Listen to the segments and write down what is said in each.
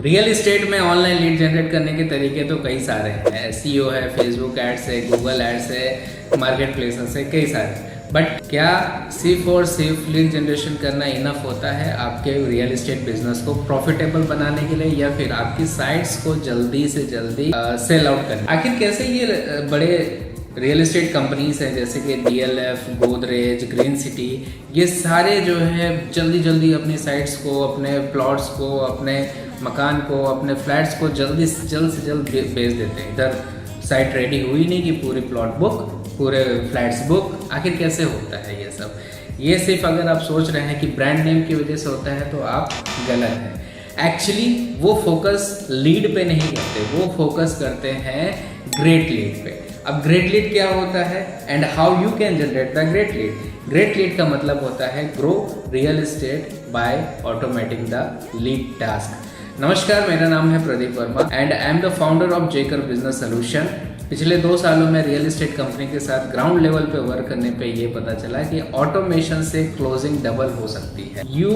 Real estate में online lead generate करने के तरीके तो कई सारे हैं। एसईओ है, फेसबुक एड्स है, गूगल एड्स है, मार्केट प्लेसेस है, कई सारे। बट क्या सिर्फ और सिर्फ लीड जनरेशन करना इनफ होता है आपके रियल इस्टेट बिजनेस को प्रॉफिटेबल बनाने के लिए, या फिर आपकी साइट्स को जल्दी से जल्दी सेल आउट करना? आखिर कैसे ये बड़े रियल इस्टेट कंपनीज हैं जैसे कि डीएलएफ, गोदरेज, ग्रीन सिटी, ये सारे जो है जल्दी जल्दी अपनी साइट्स को, अपने प्लॉट्स को, अपने मकान को, अपने फ्लैट्स को जल्दी से जल्द बेच देते हैं। इधर साइट रेडी हुई नहीं कि पूरी प्लॉट बुक, पूरे फ्लैट्स बुक। आखिर कैसे होता है ये सब? ये सिर्फ अगर आप सोच रहे हैं कि ब्रांड नेम की वजह से होता है तो आप गलत हैं। एक्चुअली वो फोकस लीड पे नहीं करते, वो फोकस करते हैं ग्रेट लीड पे। अब ग्रेट लीड क्या होता है and how you can generate the great lead? Great lead का मतलब होता है grow real estate by automating the lead task. नमस्कार, मेरा नाम है Pradeep Verma and I am the founder of जेकर बिजनेस सोल्यूशन। पिछले 2 सालों में रियल एस्टेट कंपनी के साथ ग्राउंड लेवल पे वर्क करने पे ये पता चला कि ऑटोमेशन से क्लोजिंग डबल हो सकती है। यू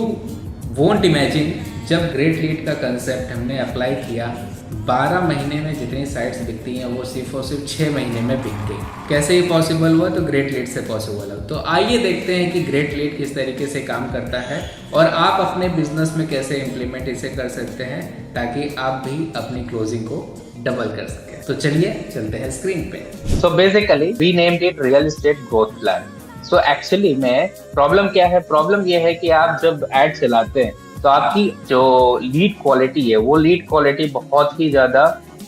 वोंट इमेजिन, जब ग्रेट लीड का कंसेप्ट हमने अप्लाई किया, 12 महीने में जितनी साइट्स बिकती हैं वो सिर्फ और सिर्फ 6 महीने में बिक गई। कैसे ये पॉसिबल हुआ? तो ग्रेट लीड से पॉसिबल हुआ। तो आइए देखते हैं कि ग्रेट लीड किस तरीके से काम करता है और आप अपने बिजनेस में कैसे इम्प्लीमेंट इसे कर सकते हैं ताकि आप भी अपनी क्लोजिंग को डबल कर सकें। तो चलिए चलते हैं स्क्रीन पे। So basically, we named it real estate growth plan. So actually में प्रॉब्लम क्या है? प्रॉब्लम ये है कि आप जब एड चलाते हैं तो आपकी जो लीड क्वालिटी है वो लीड क्वालिटी बहुत ही ज्यादा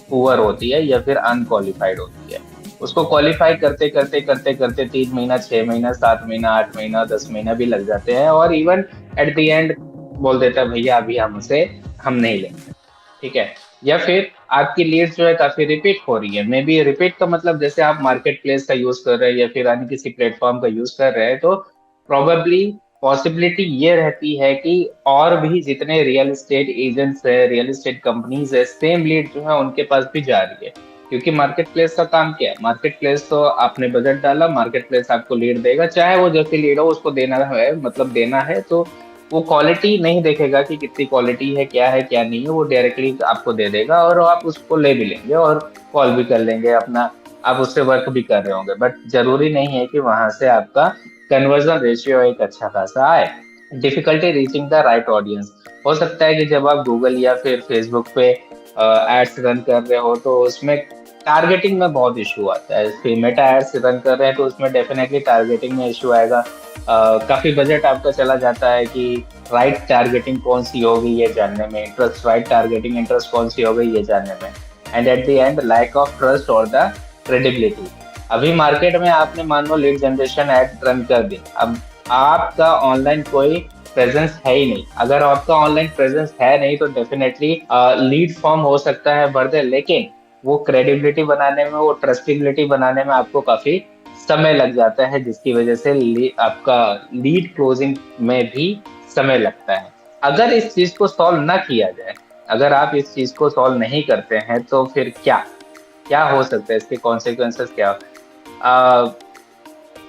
पुअर होती है या फिर अनक्वालिफाइड होती है। उसको क्वालिफाई करते करते करते करते 3 महीना, 6 महीना, 7 महीना, 8 महीना, 10 महीना भी लग जाते हैं और इवन एट द एंड बोल देता है भैया अभी हम नहीं लेंगे। ठीक है। या फिर आपकी लीड्स जो है काफी रिपीट हो रही है। मे बी रिपीट का मतलब जैसे आप मार्केट प्लेस का यूज कर रहे हैं या फिर अन्य किसी प्लेटफॉर्म का यूज कर रहे हैं तो प्रोबेबली पॉसिबिलिटी ये रहती है कि और भी जितने रियल एस्टेट एजेंट्स है, रियल एस्टेट कंपनीज है, सेम लीड जो है उनके पास भी जा रही है। क्योंकि मार्केट प्लेस का काम क्या है? मार्केट प्लेस तो आपने बजट डाला, मार्केट प्लेस आपको लीड देगा, चाहे वो जैसी लीड हो उसको देना है, मतलब देना है तो वो क्वालिटी नहीं देखेगा कि कितनी क्वालिटी है क्या नहीं है, वो डायरेक्टली आपको दे देगा और आप उसको ले भी लेंगे और कॉल भी कर लेंगे अपना, आप उससे वर्क भी कर रहे होंगे। बट जरूरी नहीं है कि वहां से आपका कन्वर्जन रेशियो एक अच्छा खासा आए। Difficulty reaching the right audience. हो सकता है कि जब आप गूगल या फिर फेसबुक पे एड्स रन कर रहे हो तो उसमें टारगेटिंग में बहुत इशू आता है। फिर मेटा एड्स रन कर रहे हैं तो उसमें डेफिनेटली टारगेटिंग में इशू आएगा। काफी बजट आपका चला जाता है कि राइट टारगेटिंग कौन सी होगी ये जानने में, इंटरेस्ट राइट टारगेटिंग इंटरेस्ट कौन सी होगी ये जानने में, and at the end lack of trust और द क्रेडिबिलिटी। अभी मार्केट में आपने मान लो लीड जनरेशन एड रन कर दी, अब आपका ऑनलाइन कोई प्रेजेंस है ही नहीं। अगर आपका ऑनलाइन प्रेजेंस है नहीं तो डेफिनेटली लीड फॉर्म हो सकता है भर दे, लेकिन वो क्रेडिबिलिटी बनाने में, वो ट्रस्टेबिलिटी बनाने में आपको काफी समय लग जाता है, जिसकी वजह से आपका लीड क्लोजिंग में भी समय लगता है। अगर इस चीज को सॉल्व ना किया जाए, अगर आप इस चीज को सॉल्व नहीं करते हैं तो फिर क्या क्या हो सकता है, इसके कॉन्सिक्वेंसेस क्या?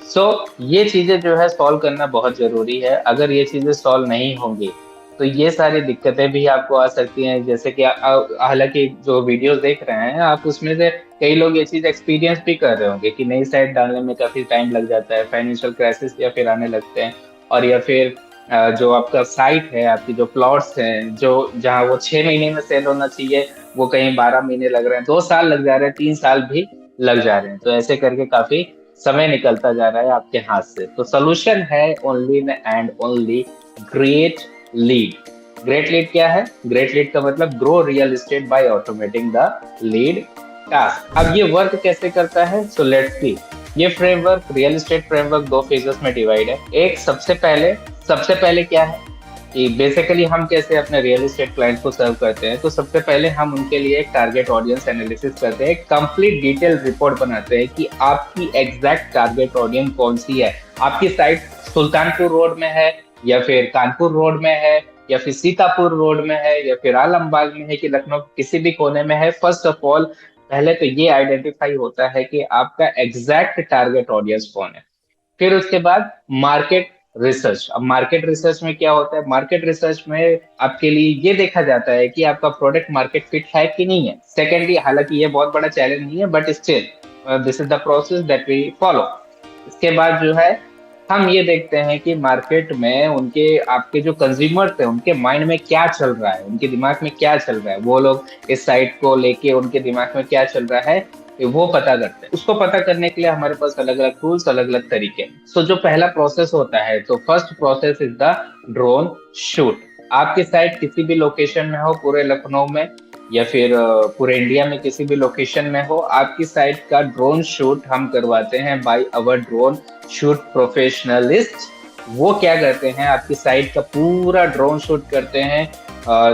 सो ये चीजें जो है सॉल्व करना बहुत जरूरी है। अगर ये चीजें सॉल्व नहीं होंगी तो ये सारी दिक्कतें भी आपको आ सकती हैं। जैसे कि हालांकि जो वीडियोस देख रहे हैं आप, उसमें से कई लोग ये चीज एक्सपीरियंस भी कर रहे होंगे कि नई साइट डालने में काफी टाइम लग जाता है, फाइनेंशियल क्राइसिस या फिर आने लगते हैं, और या फिर जो आपका साइट है, आपकी जो प्लॉट्स हैं, जो जहाँ वो 6 महीने में सेल होना चाहिए वो कहीं 12 महीने लग रहे हैं, 2 साल लग जा रहे हैं, 3 साल भी लग जा रहे हैं। तो ऐसे करके काफी समय निकलता जा रहा है आपके हाथ से। तो सोल्यूशन है only and only great lead. Great lead क्या है? ग्रेट लीड का मतलब grow real estate by automating the lead task. अब ये वर्क कैसे करता है? So let's see. ये framework, real estate framework, 2 phases में डिवाइड है। एक सबसे पहले क्या है कि बेसिकली हम कैसे अपने रियल एस्टेट क्लाइंट को सर्व करते हैं। तो सबसे पहले हम उनके लिए एक टारगेट ऑडियंस एनालिसिस करते हैं, कंप्लीट डिटेल रिपोर्ट बनाते हैं कि आपकी एग्जैक्ट टारगेट ऑडियंस कौन सी है। आपकी साइट सुल्तानपुर रोड में है या फिर कानपुर रोड में है या फिर सीतापुर रोड में है या फिर आलमबाग में है कि लखनऊ किसी भी कोने में है। फर्स्ट ऑफ ऑल पहले तो ये आइडेंटिफाई होता है कि आपका एग्जैक्ट टारगेट ऑडियंस कौन है। फिर उसके बाद मार्केट रिसर्च। अब मार्केट रिसर्च में क्या होता है, मार्केट रिसर्च में आपके लिए ये देखा जाता है कि आपका प्रोडक्ट मार्केट फिट है कि नहीं है। सेकेंडली, हालांकि ये बहुत बड़ा चैलेंज नहीं है, but still this is the process that we follow. इसके बाद जो है हम ये देखते हैं कि मार्केट में उनके आपके जो कंज्यूमर्स हैं उनके माइंड में क्या चल रहा है, उनके दिमाग में क्या चल रहा है, वो लोग इस साइट को लेके उनके दिमाग में क्या चल रहा है वो पता करते हैं। उसको पता करने के लिए हमारे पास अलग अलग टूल्स, अलग अलग तरीके हैं। सो जो पहला प्रोसेस होता है, तो first process is the drone shoot. आपकी साइट किसी भी लोकेशन में हो, पूरे लखनऊ में या फिर पूरे इंडिया में किसी भी लोकेशन में हो, आपकी साइट का ड्रोन शूट हम करवाते हैं by our drone shoot professionalist. वो क्या करते हैं, आपकी साइट का पूरा ड्रोन शूट करते हैं,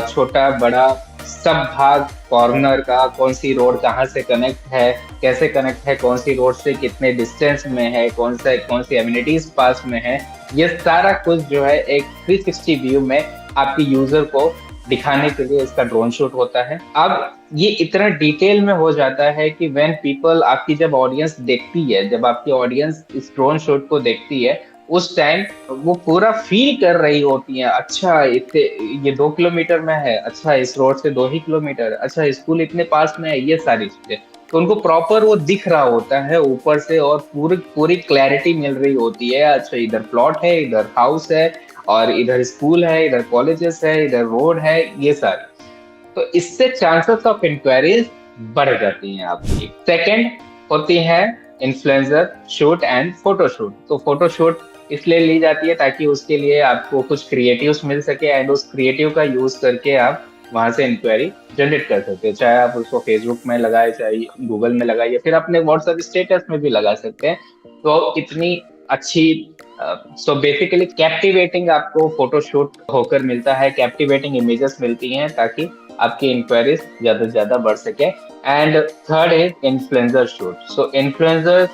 छोटा बड़ा सब भाग, कॉर्नर का, कौन सी रोड कहाँ से कनेक्ट है, कैसे कनेक्ट है, कौन सी रोड से कितने डिस्टेंस में है, कौन सी एमिनिटीज पास में है, ये सारा कुछ जो है एक 360 व्यू में आपकी यूजर को दिखाने के लिए इसका ड्रोन शूट होता है। अब ये इतना डिटेल में हो जाता है कि व्हेन पीपल, आपकी जब ऑडियंस देखती है, जब आपकी ऑडियंस इस ड्रोन शूट को देखती है, उस टाइम वो पूरा फील कर रही होती है, अच्छा इतने, ये 2 किलोमीटर में है, अच्छा इस रोड से 2 ही किलोमीटर, अच्छा स्कूल इतने पास में है, ये सारी चीजें तो उनको प्रॉपर वो दिख रहा होता है ऊपर से, और पूरी पूरी क्लैरिटी मिल रही होती है। अच्छा इधर प्लॉट है, इधर हाउस है, और इधर स्कूल है, इधर कॉलेजेस है, इधर रोड है, ये सारी। तो इससे चांसेस ऑफ इंक्वायरीज बढ़ जाती हैं आपकी। सेकंड होती है influencer shoot and photo shoot. तो फोटो शूट इसलिए ली जाती है ताकि उसके लिए आपको कुछ क्रिएटिव्स मिल सके, एंड उस क्रिएटिव का यूज करके आप वहां से इंक्वायरी जनरेट कर सकते हैं। चाहे आप उसको फेसबुक में लगाए, चाहे गूगल में लगाए, या फिर अपने व्हाट्सएप स्टेटस में भी लगा सकते हैं। तो इतनी अच्छी, सो बेसिकली कैप्टिवेटिंग आपको फोटोशूट होकर मिलता है, कैप्टिवेटिंग इमेजेस मिलती हैं ताकि आपकी इंक्वायरीज ज्यादा से ज्यादा बढ़ सके। And third is influencer shoot. So influencer,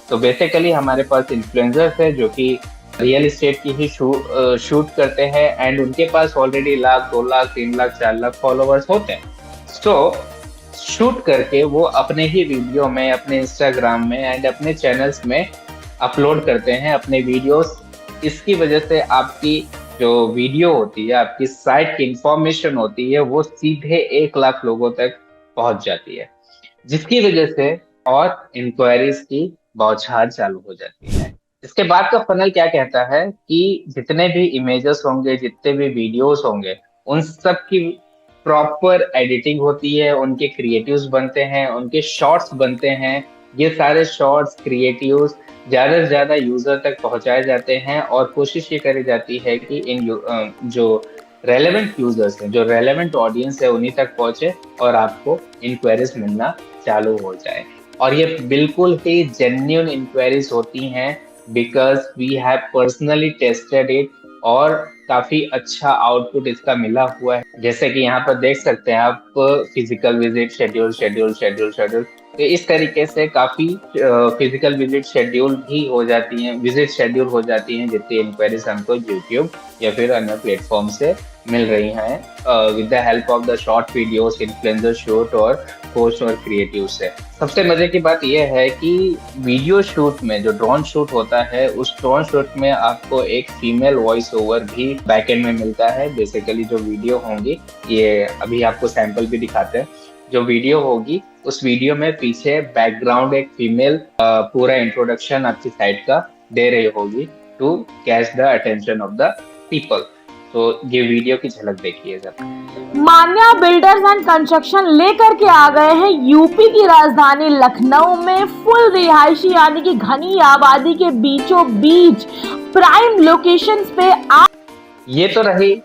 तो बेसिकली हमारे पास इन्फ्लुएंसर्स है जो कि रियल एस्टेट की ही शूट करते हैं, एंड उनके पास ऑलरेडी 1 लाख, 2 लाख, 3 लाख, 4 लाख फॉलोअर्स होते हैं। सो शूट करके वो अपने ही वीडियो में, अपने इंस्टाग्राम में एंड अपने चैनल्स में अपलोड करते हैं अपने वीडियोस। इसकी वजह से आपकी जो वीडियो होती है, आपकी साइट की इंफॉर्मेशन होती है, वो सीधे 1 लाख लोगों तक पहुंच जाती है, जिसकी वजह से और इंक्वायरीज की बौछार चालू हो जाती है। इसके बाद का फनल क्या कहता है कि जितने भी इमेजेस होंगे, जितने भी वीडियोस होंगे, उन सब की प्रॉपर एडिटिंग होती है, उनके क्रिएटिव्स बनते हैं, उनके शॉर्ट्स बनते हैं। ये सारे शॉर्ट्स, क्रिएटिव्स ज्यादा से ज्यादा यूजर तक पहुंचाए जाते हैं, और कोशिश ये करी जाती है कि जो रेलेवेंट यूजर्स हैं, जो रेलेवेंट ऑडियंस है, उन्हीं तक पहुंचे और आपको इंक्वायरीज मिलना चालू हो जाए। और ये बिल्कुल ही जेन्युइन इंक्वायरीज होती हैं, because we have personally tested it, और काफी अच्छा आउटपुट इसका मिला हुआ है। जैसे कि यहाँ पर देख सकते हैं आप, physical visit schedule schedule schedule schedule, तो इस तरीके से काफी फिजिकल विजिट शेड्यूल भी हो जाती हैं, विजिट शेड्यूल हो जाती हैं, जितनी इंक्वायरीज हमको यूट्यूब या फिर अन्य प्लेटफॉर्म से मिल रही हैं with the help of the short videos, influencer shoot और पोस्ट और क्रिएटिव से। सबसे मजे की बात यह है कि वीडियो शूट में जो ड्रोन शूट होता है, उस ड्रोन शूट में आपको एक फीमेल वॉइस ओवर भी बैकएंड में मिलता है। बेसिकली जो वीडियो होंगी, ये अभी आपको सैंपल भी दिखाते हैं, जो वीडियो होगी उस वीडियो में पीछे बैकग्राउंड एक फीमेल पूरा इंट्रोडक्शन आपकी साइट का दे रही होगी to catch the attention of the people. तो ये वीडियो की झलक देखिए जरा। मान्या बिल्डर्स एंड कंस्ट्रक्शन लेकर के आ गए हैं यूपी की राजधानी लखनऊ में फुल रिहायशी यानी कि घनी आबादी के बीचों बीच प्राइम लोकेशंस पे ये तो रही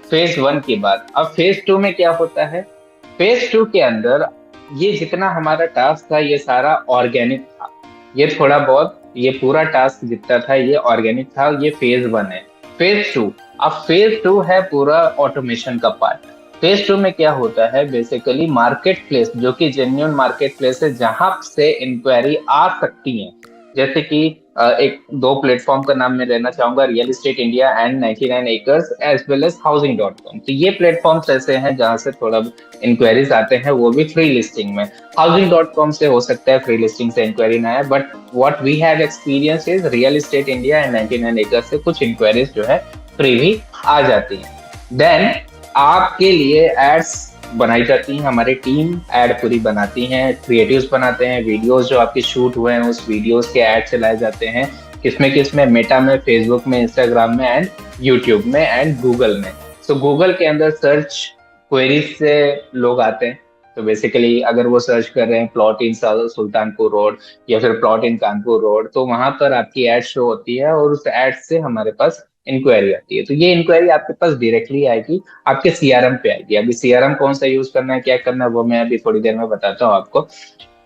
फेज 1 की बात। अब फेज 2 में क्या होता है? फेज 2 के अंदर ये जितना हमारा टास्क था, ये सारा ऑर्गेनिक था। ये थोड़ा बहुत, ये पूरा टास्क जितना था ये ऑर्गेनिक था। ये फेज 1 है। फेज 2, अब फेज 2 है पूरा ऑटोमेशन का पार्ट। फेज 2 में क्या होता है? बेसिकली मार्केट प्लेस, जो कि जेन्युइन मार्केट प्लेस है, जहां से इंक्वायरी आ सकती है। जैसे कि एक दो प्लेटफॉर्म का नाम मैं लेना चाहूंगा, real estate India and 99 acres as well as housing dot com. तो ये प्लेटफॉर्म्स ऐसे हैं जहां से थोड़ा इंक्वायरीज आते हैं, वो भी फ्री लिस्टिंग में। हाउसिंग.com से हो सकता है फ्री लिस्टिंग से इंक्वायरी ना आए, but what we have experience is real estate India and 99 acres से कुछ इंक्वायरीज जो है फ्री भी आ जाती है। देन आपके लिए एड्स बनाई जाती हैं, हमारी टीम एड पूरी बनाती हैं, क्रिएटिव्स बनाते हैं, वीडियोस जो आपके शूट हुए हैं उस वीडियोस के एड चलाए जाते हैं, किसमें मेटा में, फेसबुक में, इंस्टाग्राम में एंड यूट्यूब में एंड गूगल में। सो गूगल के अंदर सर्च क्वेरीज से लोग आते हैं, तो बेसिकली अगर वो सर्च कर रहे हैं प्लॉट इन सुल्तानपुर रोड या फिर प्लॉट इन कानपुर रोड, तो वहां पर आपकी एड शो होती है और उस एड से हमारे पास इंक्वायरी आती है। तो ये इंक्वायरी आपके पास डायरेक्टली आएगी, आपके सीआरएम पे आएगी। अभी सीआरएम कौन सा यूज करना है, क्या करना है, वो मैं अभी थोड़ी देर में बताता हूँ आपको।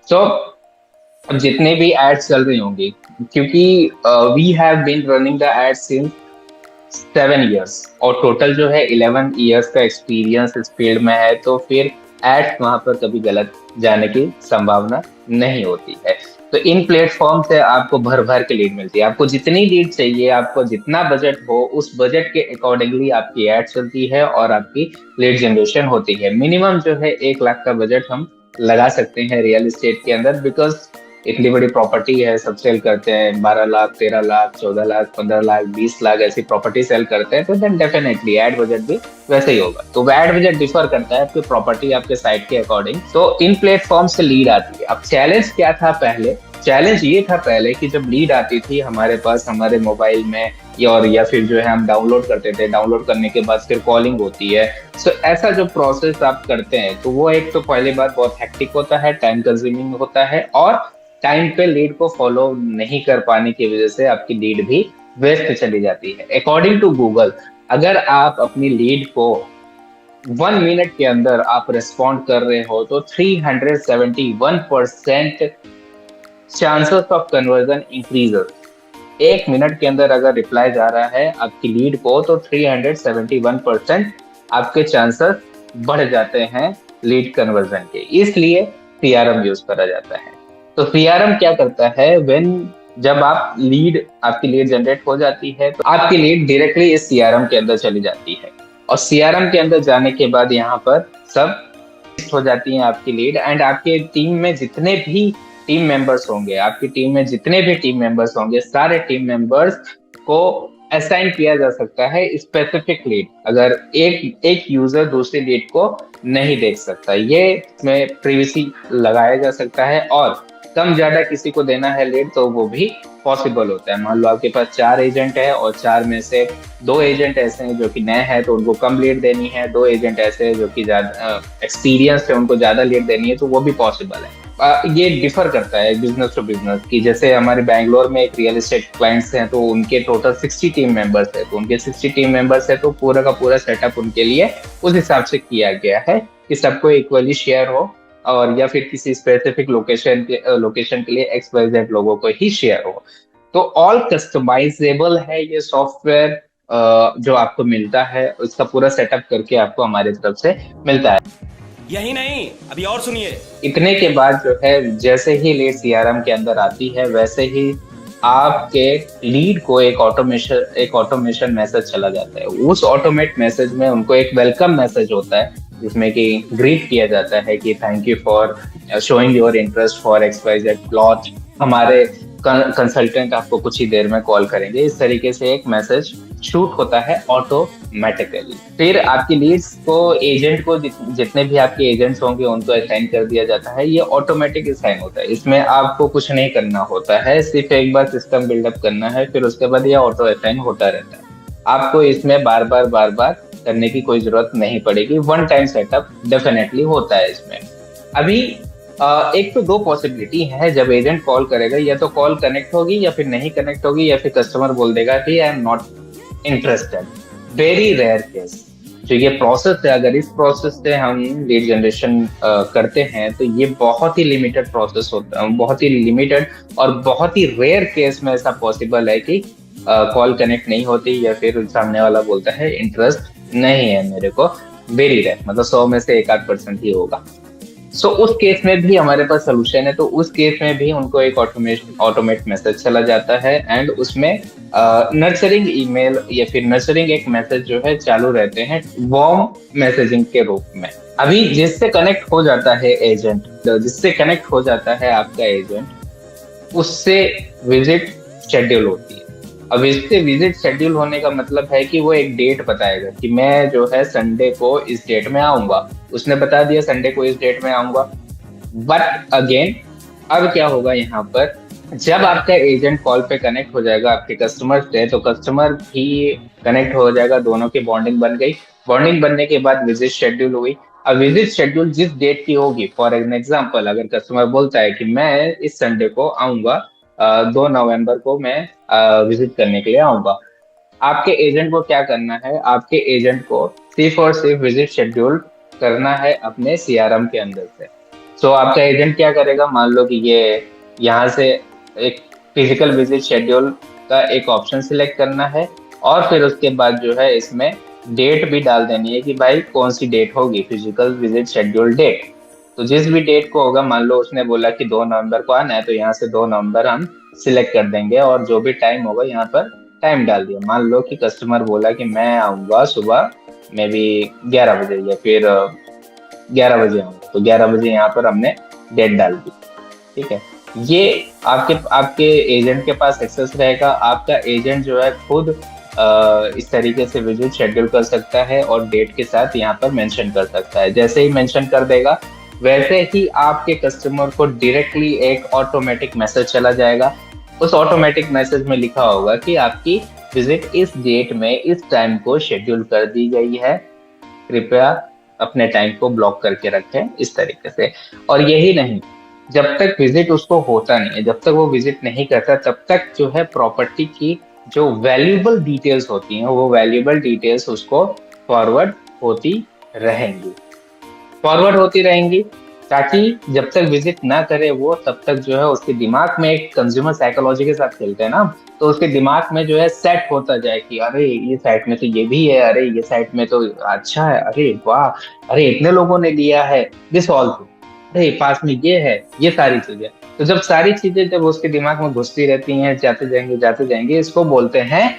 सो अब जितने भी एड्स चल रही होंगी, क्योंकि we have been running the ads since 7 years और टोटल जो है 11 years का एक्सपीरियंस इस फील्ड में है, तो फिर एड्स वहां पर कभी गलत जाने की संभावना नहीं होती है। तो इन प्लेटफॉर्म से आपको भर भर के लीड मिलती है। आपको जितनी लीड चाहिए, आपको जितना बजट हो, उस बजट के अकॉर्डिंगली आपकी एड चलती है और आपकी लीड जनरेशन होती है। मिनिमम जो है 1 लाख का बजट हम लगा सकते हैं रियल एस्टेट के अंदर, बिकॉज इतनी बड़ी प्रॉपर्टी है, सब सेल करते हैं 12 लाख, 13 लाख, 14 लाख, 15 लाख, 20 लाख ऐसी प्रॉपर्टी सेल करते हैं, तो देन डेफिनेटली एड बजट भी वैसे ही होगा। तो एड बजट डिफर करता है आपकी प्रॉपर्टी, आपके साइट के अकॉर्डिंग। तो इन प्लेटफॉर्म से लीड आती है। अब चैलेंज क्या था पहले? चैलेंज ये था पहले कि जब लीड आती थी हमारे पास, हमारे मोबाइल में या फिर जो है हम डाउनलोड करते थे, डाउनलोड करने के बाद फिर कॉलिंग होती है। सो ऐसा जो प्रोसेस आप करते हैं, तो वो एक तो पहली बात बहुत हेक्टिक होता है, टाइम कंज्यूमिंग होता है, और टाइम पे लीड को फॉलो नहीं कर पाने की वजह से आपकी लीड भी वेस्ट चली जाती है। अकॉर्डिंग टू गूगल, अगर आप अपनी लीड को 1 मिनट के अंदर आप रिस्पॉन्ड कर रहे हो, तो 371% chances of conversion increases. 1 minute के अंदर अगर रिप्लाई जा रहा है आपकी लीड को, तो 371% आपके चांसेस बढ़ जाते हैं लीड कन्वर्जन के। इसलिए सीआरएम यूज करा जाता है। तो सीआरएम क्या करता है, जब आपकी लीड जनरेट हो जाती है, तो आपकी लीड डायरेक्टली इस सीआरएम के अंदर चली जाती है, और सीआरएम के अंदर जाने के बाद यहाँ पर सब हो जाती है आपकी लीड। एंड आपके टीम में जितने भी टीम मेंबर्स होंगे, सारे टीम मेंबर्स को असाइन किया जा सकता है स्पेसिफिक लीड। अगर एक यूजर दूसरी लीड को नहीं देख सकता, ये इसमें प्रिवेसी लगाया जा सकता है। और कम ज्यादा किसी को देना है लीड, तो वो भी पॉसिबल होता है। मान लो आपके पास 4 एजेंट है और 4 में से 2 एजेंट ऐसे हैं जो कि नए हैं, तो उनको कम लीड देनी है। 2 एजेंट ऐसे हैं जो कि ज्यादा एक्सपीरियंस है, उनको ज्यादा लीड देनी है, तो वो भी पॉसिबल है। ये डिफर करता है बिजनेस टू बिजनेस की। जैसे हमारे बैंगलोर में एक रियल एस्टेट क्लाइंट्स हैं, तो उनके टोटल 60 टीम मेंबर्स है, तो उनके 60 टीम मेंबर्स है, तो पूरा का पूरा सेटअप उनके लिए उस हिसाब से किया गया है कि सबको इक्वली शेयर हो, और या फिर किसी स्पेसिफिक लोकेशन के लिए XYZ लोगों को ही शेयर हो। तो ऑल कस्टमाइजेबल है ये सॉफ्टवेयर जो आपको मिलता है, उसका पूरा सेटअप करके आपको हमारी तरफ से मिलता है। यही नहीं, अभी और सुनिए। इतने के बाद जो है, जैसे ही लीड सीआरएम के अंदर आती है, वैसे ही आपके लीड को एक ऑटोमेशन मैसेज चला जाता है। उस ऑटोमेट मैसेज में उनको एक वेलकम मैसेज होता है, जिसमें कि ग्रीट किया जाता है कि thank you for showing your interest for XYZ plot. हमारे कंसल्टेंट आपको कुछ ही देर में कॉल करेंगे। इस तरीके से एक मैसेज शूट होता है ऑटोमेटिकली। फिर आपकी लीड्स को एजेंट को जितने भी आपके एजेंट्स होंगे उनको असाइन कर दिया जाता है। ये ऑटोमेटिक असाइन होता है, इसमें आपको कुछ नहीं करना होता है, सिर्फ एक बार सिस्टम बिल्डअप करना है, फिर उसके बाद ये ऑटो असाइन होता रहता है। आपको इसमें बार बार करने की कोई जरूरत नहीं पड़ेगी। 1 टाइम सेटअप डेफिनेटली होता है इसमें। अभी एक तो 2 पॉसिबिलिटी है जब एजेंट कॉल करेगा, या तो कॉल कनेक्ट होगी या फिर नहीं कनेक्ट होगी, या फिर कस्टमर बोल देगा कि I am not interested. Very rare case जो ये प्रोसेस है, अगर इस प्रोसेस से हम लीड जनरेशन करते हैं, तो ये बहुत ही लिमिटेड प्रोसेस होता है, बहुत ही लिमिटेड और बहुत ही रेयर केस में ऐसा पॉसिबल है कि कॉल कनेक्ट नहीं होती, या फिर सामने वाला बोलता है इंटरेस्ट नहीं है मेरे को। वेरी रेयर, मतलब 100 में से 1-8% ही होगा। सो उस केस में भी हमारे पास सोल्यूशन है। तो उस केस में भी उनको एक ऑटोमेट मैसेज चला जाता है एंड उसमें नर्चरिंग ईमेल या फिर नर्चरिंग एक मैसेज जो है चालू रहते हैं वार्म मैसेजिंग के रूप में। अभी जिससे कनेक्ट हो जाता है एजेंट, जिससे कनेक्ट हो जाता है आपका एजेंट, उससे विजिट शेड्यूल होती है। अब इससे विजिट शेड्यूल होने का मतलब है कि वो एक डेट बताएगा कि मैं जो है संडे को इस डेट में आऊंगा। उसने बता दिया संडे को इस डेट में आऊंगा। बट अगेन अब क्या होगा यहाँ पर, जब आपका एजेंट कॉल पे कनेक्ट हो जाएगा आपके कस्टमर से, तो कस्टमर भी कनेक्ट हो जाएगा, दोनों की बॉन्डिंग बन गई। बॉन्डिंग बनने के बाद विजिट शेड्यूल हुई। अब विजिट शेड्यूल जिस डेट की होगी, फॉर एन एग्जाम्पल अगर कस्टमर बोलता है कि मैं इस संडे को आऊंगा, 2 नवंबर को मैं विजिट करने के लिए आऊंगा, आपके एजेंट को क्या करना है, आपके एजेंट को सिर्फ और सिर्फ विजिट शेड्यूल करना है अपने सीआरएम के अंदर से। सो आपका एजेंट क्या करेगा, मान लो कि ये यहाँ से एक फिजिकल विजिट शेड्यूल का एक ऑप्शन सिलेक्ट करना है और फिर उसके बाद जो है इसमें डेट भी डाल देनी है कि भाई कौन सी डेट होगी फिजिकल विजिट शेड्यूल डेट। तो जिस भी डेट को होगा, मान लो उसने बोला कि 2 नवंबर को आना है, तो यहाँ से 2 नवंबर हम सिलेक्ट कर देंगे और जो भी टाइम होगा यहाँ पर टाइम डाल दिया। मान लो कि कस्टमर बोला कि मैं आऊंगा सुबह में भी 11 बजे या फिर 11 बजे आऊंगा, तो 11 बजे यहाँ पर हमने डेट डाल दी। ठीक है, ये आपके एजेंट के पास एक्सेस रहेगा। आपका एजेंट जो है खुद इस तरीके से विजिट शेड्यूल कर सकता है और डेट के साथ यहाँ पर मेंशन कर सकता है। जैसे ही मेंशन कर देगा वैसे ही आपके कस्टमर को डायरेक्टली एक ऑटोमेटिक मैसेज चला जाएगा। उस ऑटोमेटिक मैसेज में लिखा होगा कि आपकी विजिट इस डेट में इस टाइम को शेड्यूल कर दी गई है, कृपया अपने टाइम को ब्लॉक करके रखें, इस तरीके से। और यही नहीं, जब तक विजिट उसको होता नहीं है, जब तक वो विजिट नहीं करता, तब तक जो है प्रॉपर्टी की जो वैल्यूएबल डिटेल्स होती हैं वो वैल्यूएबल डिटेल्स उसको फॉरवर्ड होती रहेंगी ताकि जब तक विजिट ना करे वो, तब तक जो है उसके दिमाग में, एक कंज्यूमर साइकोलॉजी के साथ खेलते हैं ना, तो उसके दिमाग में जो है सेट होता जाए कि अरे ये साइट में तो ये भी है, अरे ये साइट में तो अच्छा है, अरे वाह, अरे इतने लोगों ने लिया है, दिस ऑल, अरे पास में ये है, ये सारी चीजें। तो जब सारी चीजें जब उसके दिमाग में घुसती रहती हैं, जाते जाएंगे, इसको बोलते हैं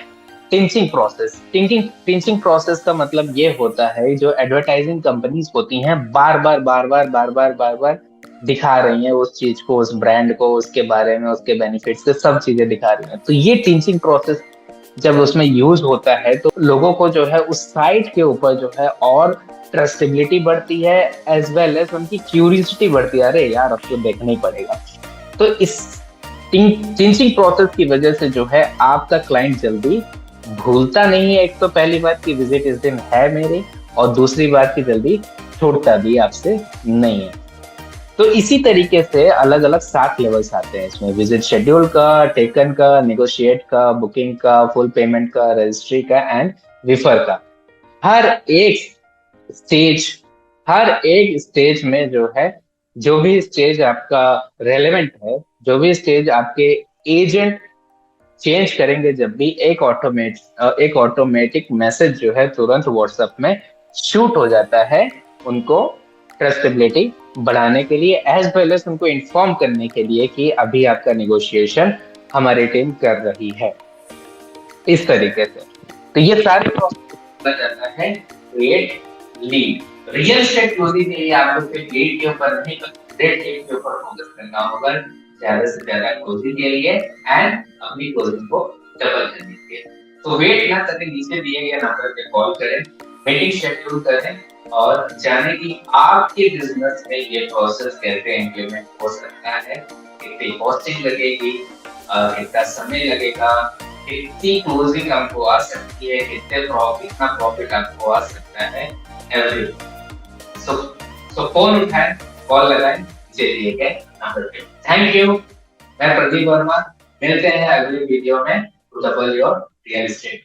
टिंचिंग प्रोसेस। टिंचिंग प्रोसेस का मतलब ये होता है, जो एडवर्टाइजिंग कंपनीज होती हैं बार बार दिखा रही हैं उस चीज को, उस ब्रांड को, उसके बारे में, उसके बेनिफिट्स से सब चीजें दिखा रही हैं। तो ये टिंचिंग प्रोसेस जब उसमें यूज होता है तो लोगों को जो है उस साइट के ऊपर जो है और ट्रस्टेबिलिटी बढ़ती है, एज वेल एज उनकी क्यूरियोसिटी बढ़ती है, अरे यार अब तो देखना ही पड़ेगा। तो इस टिंचिंग प्रोसेस की वजह से जो है आपका क्लाइंट जल्दी भूलता नहीं है, एक तो पहली बात की विजिट इस दिन है मेरी, और दूसरी बात की जल्दी छूटता भी आपसे नहीं है। तो इसी तरीके से अलग अलग 7 लेवल्स आते हैं इसमें, विजिट शेड्यूल का, टेकन का, नेगोशिएट का, बुकिंग का, फुल पेमेंट का, रजिस्ट्री का एंड रिफर का। हर एक स्टेज में जो है, जो भी स्टेज आपका रेलेवेंट है, जो भी स्टेज आपके एजेंट चेंज करेंगे, जब भी एक ऑटोमेटिक मैसेज जो है तुरंत व्हाट्सएप में शूट हो जाता है, उनको ट्रस्टेबिलिटी बढ़ाने के लिए, एज वेल एज उनको इन्फॉर्म करने के लिए कि अभी आपका नेगोशिएशन हमारी टीम कर रही है, इस तरीके से। तो ये सारे प्रोसेस किया जाता है create lead. Real estate closing के लिए आपको सिर्फ लीड के ऊपर नहीं, क्रिएट लीड के ऊपर फोकस करना होगा, ज्यादा से ज्यादा क्लोजिंग के लिए एंड अपनी क्लोजिंग को डबल करने के लिए। तो वेट ना करें, नीचे दिए गए नंबर पे कॉल करें, मीटिंग शेड्यूल करें और जाने की आपके बिजनेस में ये प्रोसेस कैसे इम्प्लीमेंट हो सकता है, कितनी कॉस्टिंग लगेगी, कितना समय लगेगा, कितनी क्लोजिंग आपको आ सकती है, कितना प्रॉफिट आपको आ सकता है, एवरीथिंग। सो फोन उठाएं, कॉल लगाएं, दिए गए नंबर पे। थैंक यू, मैं प्रदीप वर्मा, मिलते हैं अगली वीडियो में to double your real estate.